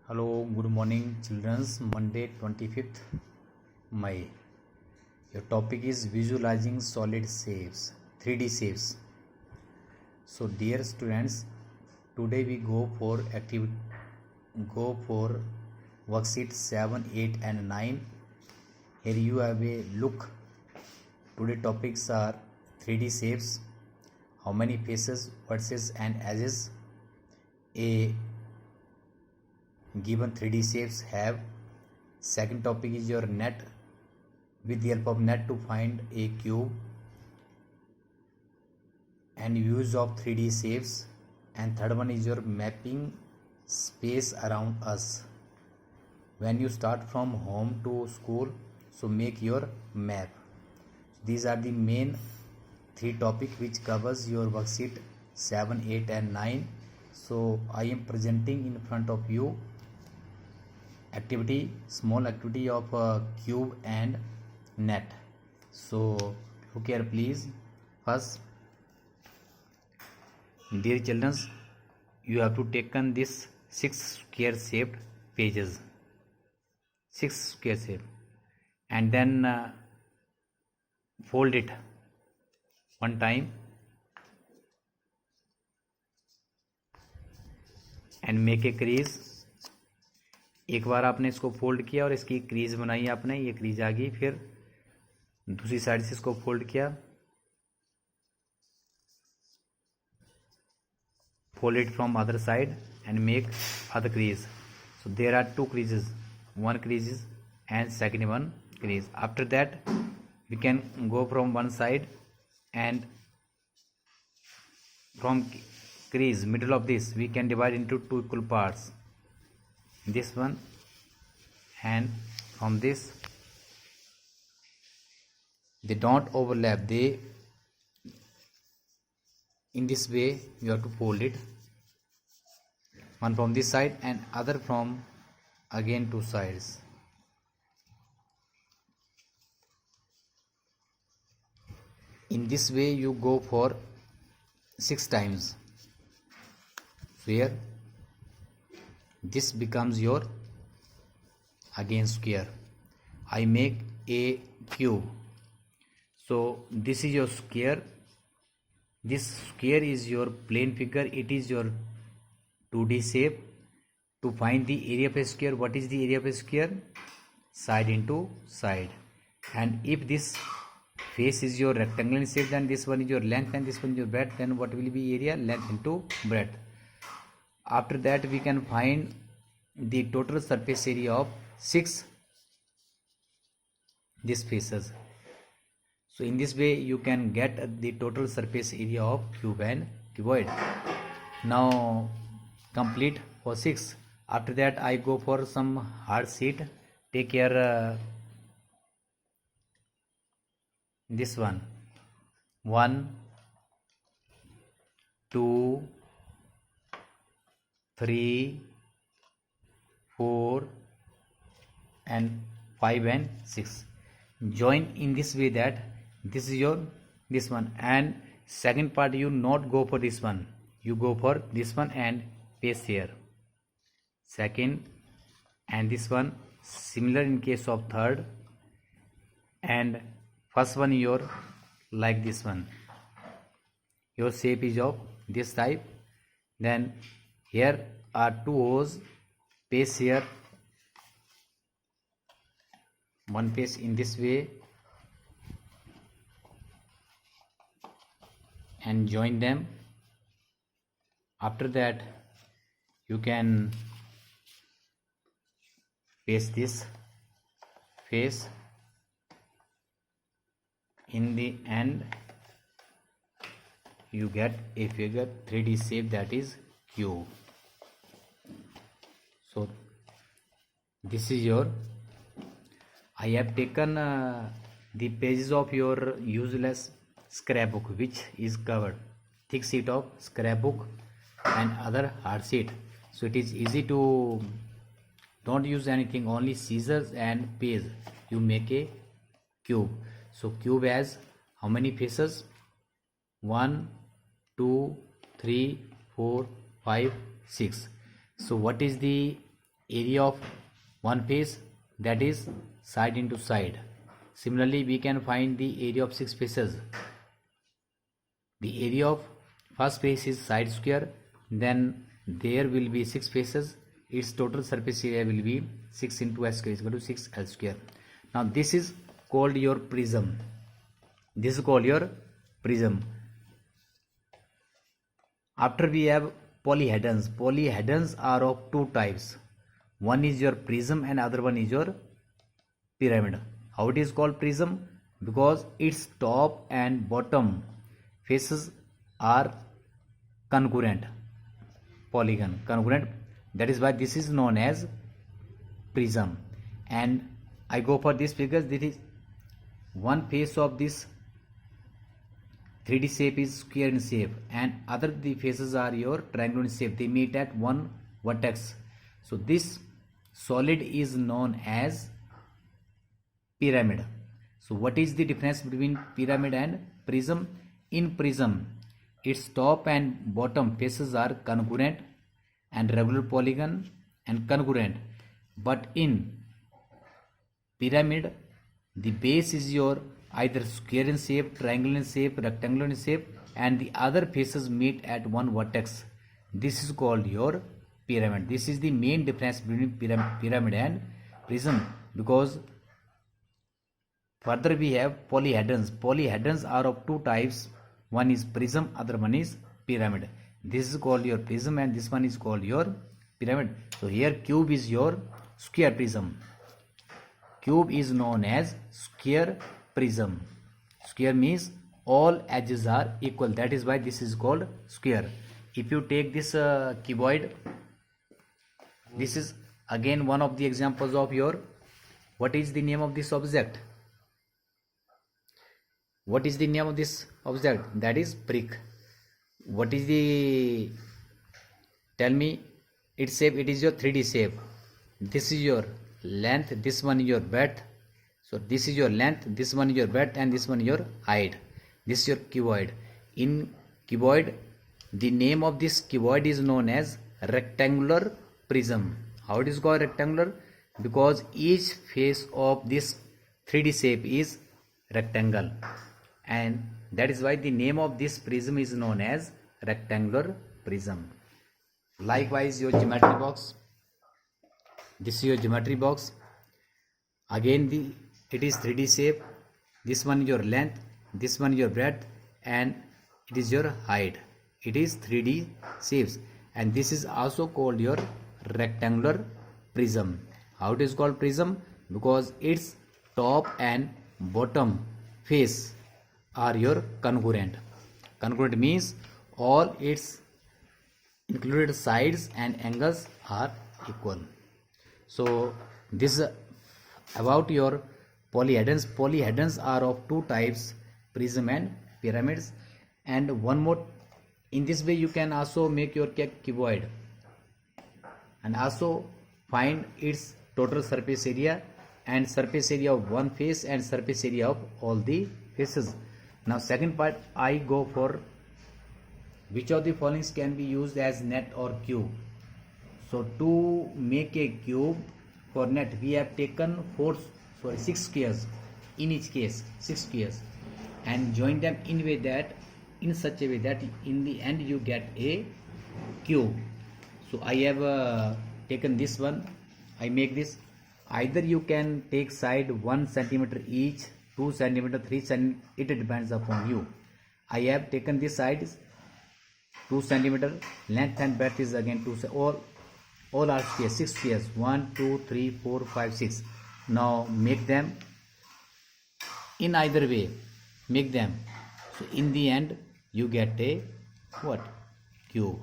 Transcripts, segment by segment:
Hello, good morning, children's. Monday, 25th May. Your topic is visualizing solid shapes, 3D shapes. So, dear students, today we go for worksheet 7, 8, and 9. Here you have a look. Today topics are 3D shapes, how many faces, vertices, and edges. A given 3D shapes have. Second topic is your net, with the help of net to find a cube and use of 3D shapes. And third one is your mapping space around us. When you start from home to school, so make your map. These are the main three topics which covers your worksheet 7, 8, and 9. So I am presenting in front of you small activity of cube and net. So look here please. First, dear children, you have to taken this 6 square shaped pages, 6 square shape, and then fold it one time and make a crease. एक बार आपने इसको fold किया और इसकी crease बनाई आपने, ये crease आ गई। फिर दूसरी साइड से इसको फोल्ड किया, fold it from other side and make other crease. So there are two creases, one crease and second one crease. After that we can go from one side and from crease middle of this we can divide into two equal parts, this one and from this. They don't overlap, they in this way you have to fold it, one from this side and other from again two sides. In this way you go for 6 times. So here this becomes your again square. I make a cube. So this is your square. This square is your plane figure. It is your 2D shape. To find the area of a square, what is the area of a square? Side into side. And if this face is your rectangular shape, then this one is your length and this one is your breadth, then what will be area? Length into breadth. After that we can find the total surface area of 6 these faces. So in this way you can get the total surface area of cube and cuboid. Now complete for 6. After that I go for some hard sheet. Take care this one, 1, 2, 3, 4 and 5 and 6. Join in this way that this is your this one, and second part you not go for this one, you go for this one and paste here second, and this one similar in case of third, and first one your like this one, your shape is of this type. Then here are two O's, paste here one paste in this way and join them. After that you can paste this face. In the end you get a figure 3D shape, that is cube. So this is your, I have taken the pages of your useless scrapbook, which is covered thick sheet of scrapbook and other hard sheet. So it is easy to, don't use anything, only scissors and page, you make a cube. So cube has how many faces? 1, 2, 3, 4, 5, 6. So what is the area of one face, that is side into side. Similarly, we can find the area of 6 faces. The area of first face is side square, then there will be 6 faces. Its total surface area will be 6 into s square is equal to 6l square. Now this is called your prism. This is called your prism. After we have polyhedrons. Polyhedrons are of two types. One is your prism and other one is your pyramid. How it is called prism? Because its top and bottom faces are congruent. Polygon congruent. That is why this is known as prism. And I go for this because this is one face of this 3D shape is square in shape and other the faces are your triangular in shape. They meet at one vertex. So this solid is known as pyramid. So what is the difference between pyramid and prism? In prism, its top and bottom faces are congruent and regular polygon and congruent. But in pyramid, the base is your either square in shape, triangular in shape, rectangular in shape, and the other faces meet at one vertex. This is called your pyramid. This is the main difference between pyramid and prism. Because further we have polyhedrons. Polyhedrons are of two types. One is prism, other one is pyramid. This is called your prism and this one is called your pyramid. So here cube is your square prism. Cube is known as square prism. Square means all edges are equal. That is why this is called square. If you take this cuboid, this is again one of the examples of your, what is the name of this object? What is the name of this object? That is brick. What is the, tell me its shape? It is your 3D shape. This is your length, this one is your breadth. So this is your length, this one is your breadth, and this one is your height. This is your cuboid. In cuboid, the name of this cuboid is known as rectangular prism. How it is called rectangular? Because each face of this 3D shape is rectangle, and that is why the name of this prism is known as rectangular prism. Likewise, your geometry box. This is your geometry box. Again, it is 3D shape. This one is your length, this one is your breadth, and it is your height. It is 3D shapes, and this is also called your rectangular prism. How it is called prism? Because its top and bottom face are your congruent. Congruent means all its included sides and angles are equal. So this is about your polyhedrons. Polyhedrons are of two types, prism and pyramids. And one more, in this way you can also make your cuboid and also find its total surface area and surface area of one face and surface area of all the faces. Now second part, I go for which of the following can be used as net or cube. So to make a cube for net, we have taken 6 squares, in each case 6 squares, and join them in such a way that in the end you get a cube. So I have taken this one. I make this. Either you can take side 1 centimeter each, 2 centimeter, 3 centimeter. It depends upon you. I have taken this side 2 centimeter. Length and breadth is again 2. All are squares, 6 squares. 1, 2, 3, 4, 5, 6. Now make them in either way. Make them. So in the end you get a what? Cube.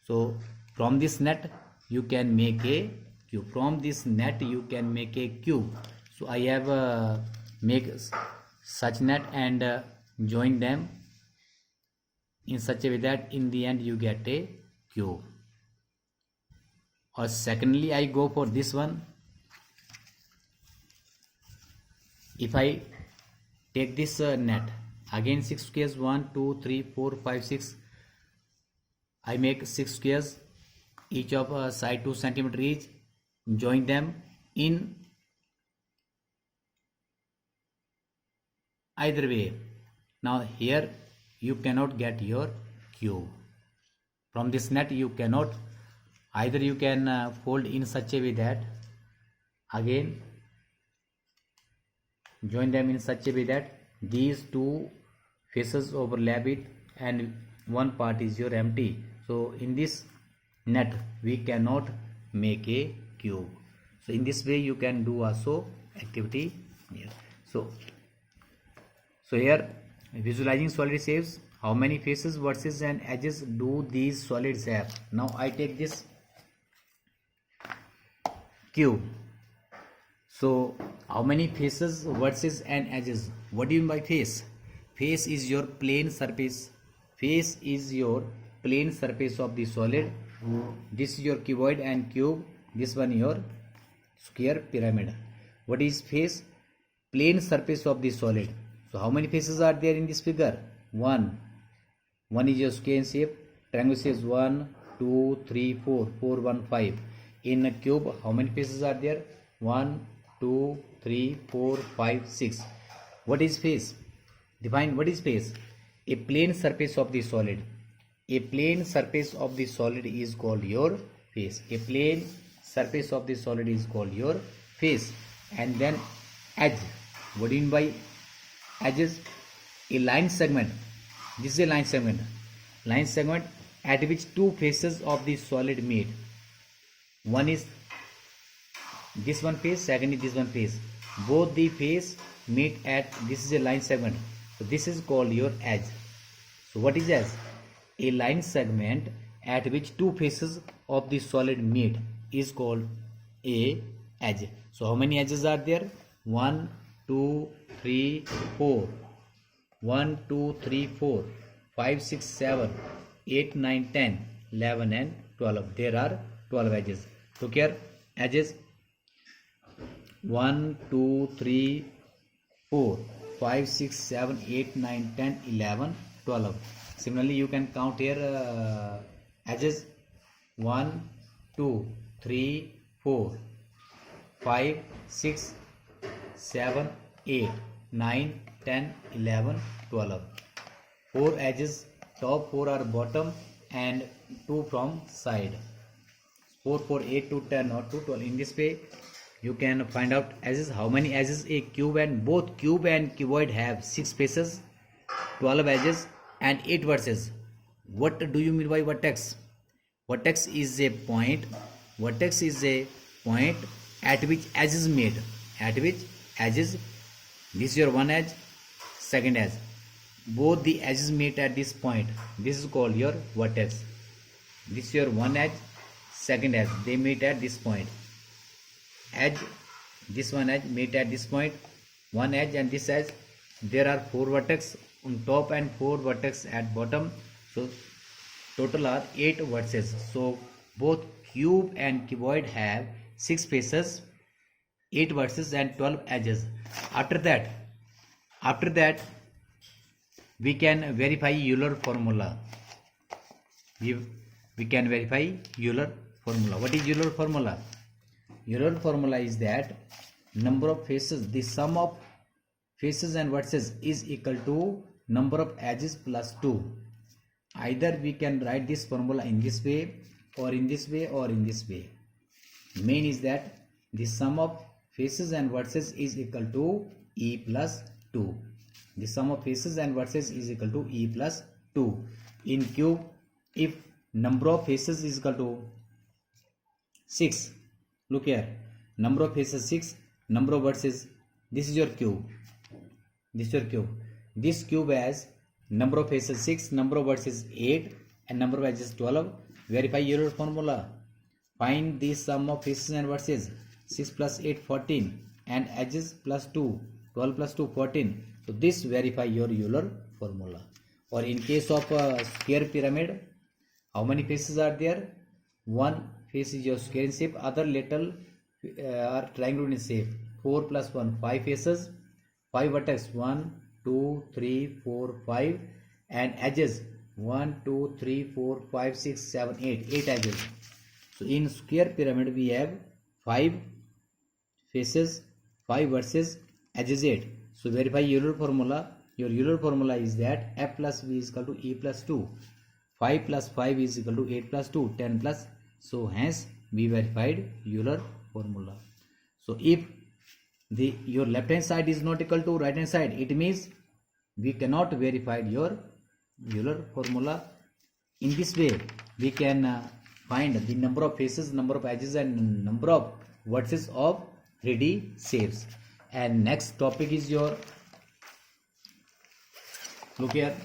So from this net you can make a cube. From this net you can make a cube. So I have make such net and join them in such a way that in the end you get a cube. Or secondly, I go for this one. If I take this net, again 6 squares, 1, 2, 3, 4, 5, 6. I make 6 squares, each of side 2 centimeter each. join them in either way. Now here you cannot get your cube from this net. You cannot, either you can fold in such a way that again join them in such a way that these two faces overlap it and one part is your empty. So in this net we cannot make a cube. So in this way you can do also activity here. So here visualizing solid shapes, how many faces, vertices and edges do these solids have? Now I take this cube. So how many faces, vertices and edges? What do you mean by face? Face is your plane surface. Face is your plane surface of the solid. This is your cuboid and cube. This one your square pyramid. What is face? Plane surface of the solid. So how many faces are there in this figure? One is your square shape. Triangle says 1, 2, 3, 4. 4, 1, 5. In a cube, how many faces are there? 1, 2, 3, 4, 5, 6. What is face? Define what is face. A plane surface of the solid. A plane surface of the solid is called your face. A plane surface of the solid is called your face. And then edge. What do you mean by edges? A line segment. This is a line segment. Line segment at which two faces of the solid meet. One is this one face, second is this one face. Both the face meet at, this is a line segment. So this is called your edge. So what is edge? A line segment at which two faces of the solid meet is called a edge. So how many edges are there? 1, 2, 3, 4. 1, 2, 3, 4. 5, 6, 7, 8, 9, 10, 11 and 12. There are 12 edges. Look here, edges 1, 2, 3, 4, 5, 6, 7, 8, 9, 10, 11, 12. Similarly, you can count here edges 1, 2, 3, 4, 5, 6, 7, 8, 9, 10, 11, 12. 4 edges, top 4 are bottom and 2 from side. 4, 4, 8 to 10 or to 12. In this way, you can find out edges. How many edges a cube, and both cube and cuboid have 6 faces, 12 edges and 8 vertices. What do you mean by vertex? Vertex is a point. Vertex is a point at which edges meet. At which edges, this is your one edge, second edge. Both the edges meet at this point. This is called your vertex. This is your one edge, second edge. They meet at this point. Edge, this one edge meet at this point. One edge and this edge. There are 4 vertex on top and 4 vertex at bottom. So total are 8 vertices. So both cube and cuboid have 6 faces, 8 vertices and 12 edges. After that we can verify Euler formula. We can verify Euler formula. What is Euler formula? Euler formula is that number of faces, the sum of faces and vertices is equal to number of edges plus 2. Either we can write this formula in this way or in this way or in this way. Main is that the sum of faces and vertices is equal to E plus 2. The sum of faces and vertices is equal to E plus 2. In cube, if number of faces is equal to 6, look here, number of faces 6, number of vertices, this is your cube. This is your cube. This cube has number of faces 6, number of vertices 8 and number of edges 12. Verify Euler formula. Find the sum of faces and vertices. 6 plus 8, 14 and edges plus 2, 12 plus 2, 14. So this verify your Euler formula. Or in case of a square pyramid, how many faces are there? One face is your square in shape, other little are triangular in shape. 4 plus 1, 5 faces, 5 vertex, 1, 2, 3, 4, 5 and edges 1, 2, 3, 4, 5, 6, 7, 8, 8 edges. So in square pyramid we have 5 faces, 5 versus edges 8. So verify Euler formula. Your Euler formula is that f plus v is equal to e plus 2. 5 plus 5 is equal to 8 plus 2, 10 plus. So hence we verified Euler formula. So if your left hand side is not equal to right hand side, it means we cannot verify your Euler formula. In this way we can find the number of faces, number of edges and number of vertices of 3D shapes. And next topic is your, look here,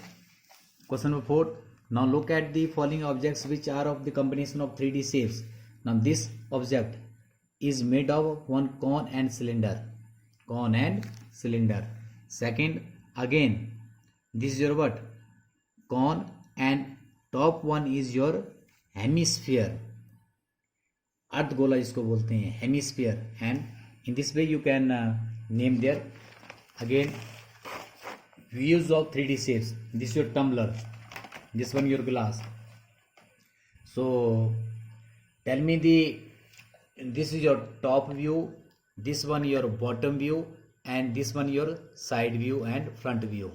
question number 4. Now look at the following objects which are of the combination of 3D shapes. Now this object is made of one cone and cylinder. Cone and cylinder. Second, again this is your what? Cone, and top one is your hemisphere. अर्धगोला इसको बोलते हैं, hemisphere. And in this way you can name there. Again, views of 3D shapes. This is your tumbler. This one your glass. So tell me this is your top view, this one your bottom view, and this one your side view and front view.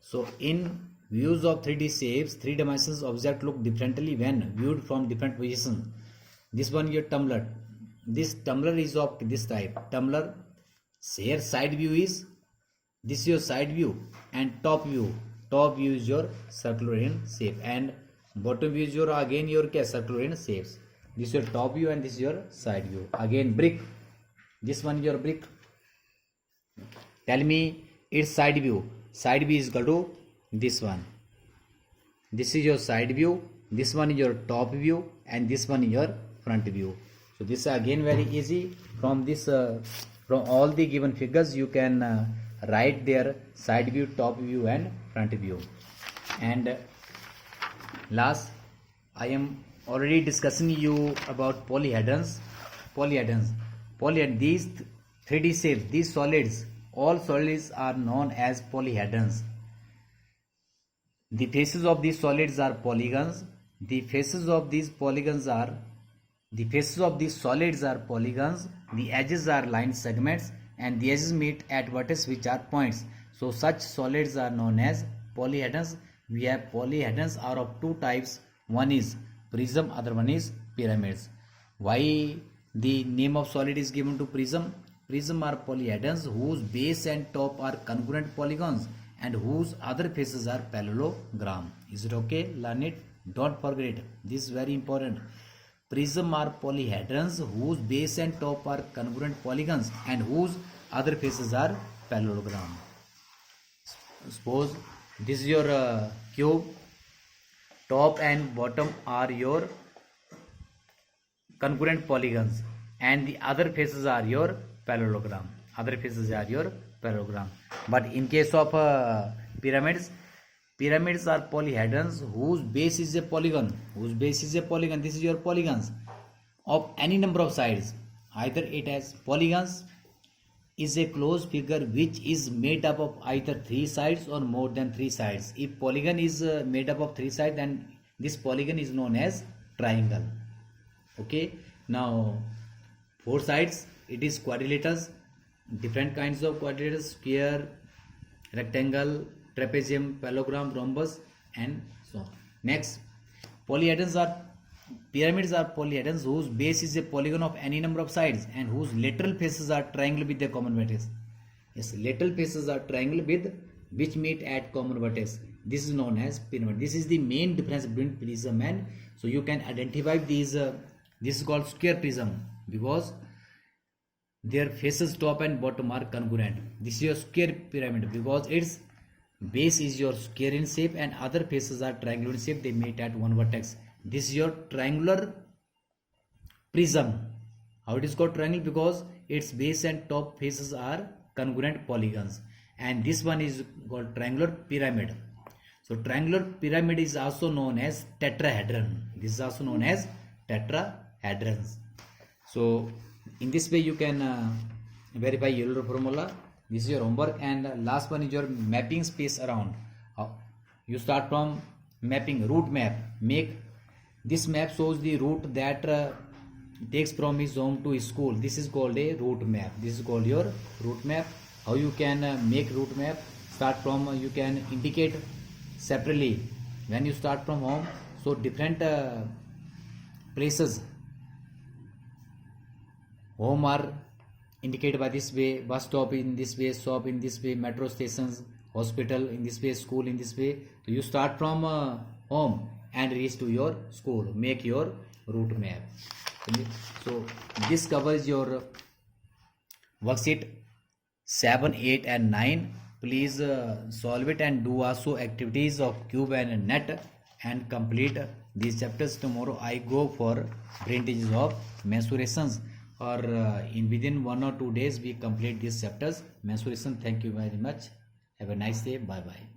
So in views of 3D shapes, 3 dimensions object look differently when viewed from different positions. This one your tumbler. This tumbler is of this type. Tumbler, here side view is, this is your side view, and top view. Top view is your circular in shape, and bottom view is your again your circular in shapes. This is your top view and this is your side view. Again brick. This one your brick. Tell me its side view. Side view is equal to this one. This is your side view. This one is your top view, and this one is your front view. So this is again very easy. From this, from all the given figures, you can write their side view, top view, and front view. And last, I am already discussing you about polyhedrons. These 3D shapes, these solids, all solids are known as polyhedrons. The faces of these solids are polygons. The faces of these solids are polygons. The edges are line segments, and the edges meet at vertices which are points. So such solids are known as polyhedrons. We have polyhedrons are of two types. One is prism, other one is pyramids. Why the name of solid is given to prism? Prism are polyhedrons whose base and top are congruent polygons and whose other faces are parallelogram. Is it okay? Learn it. Don't forget it. This is very important. Prism are polyhedrons whose base and top are congruent polygons and whose other faces are parallelogram. Suppose this is your cube. Top and bottom are your congruent polygons and the other faces are your parallelogram. But in case of pyramids are polyhedrons whose base is a polygon. This is your polygons of any number of sides. Either it has polygons is a closed figure which is made up of either 3 sides or more than 3 sides. If polygon is made up of 3 sides, then this polygon is known as triangle. Okay. Now 4 sides, it is quadrilaters. Different kinds of quadrilaters: square, rectangle, trapezium, parallelogram, rhombus, and so on. Next, pyramids are polyhedrons whose base is a polygon of any number of sides and whose lateral faces are triangle with a common vertex. Yes, lateral faces are triangle with which meet at common vertex. This is known as pyramid. This is the main difference between prism and, so you can identify these. This is called square prism because their faces top and bottom are congruent. This is your square pyramid because its base is your square in shape and other faces are triangular in shape. They meet at one vertex. This is your triangular prism. How it is called triangle? Because its base and top faces are congruent polygons. And this one is called triangular pyramid. So triangular pyramid is also known as tetrahedron. This is also known as tetrahedrons. So in this way you can verify Euler formula. This is your homework. And last one is your mapping space around. You start from mapping, route map. Make this map shows the route that takes from his home to school. This is called a route map. This is called your route map. How you can make route map? Start from you can indicate separately when you start from home. So different places home are indicated by this way, bus stop in this way, shop in this way, metro stations, hospital in this way, school in this way. So you start from home and reach to your school. Make your route map. Okay? So this covers your worksheet 7, 8 and 9. Please solve it and do also activities of cube and net and complete these chapters. Tomorrow I go for brain of mensurations, or in within 1 or 2 days we complete these chapters mensuration. Thank you very much. Have a nice day. Bye bye.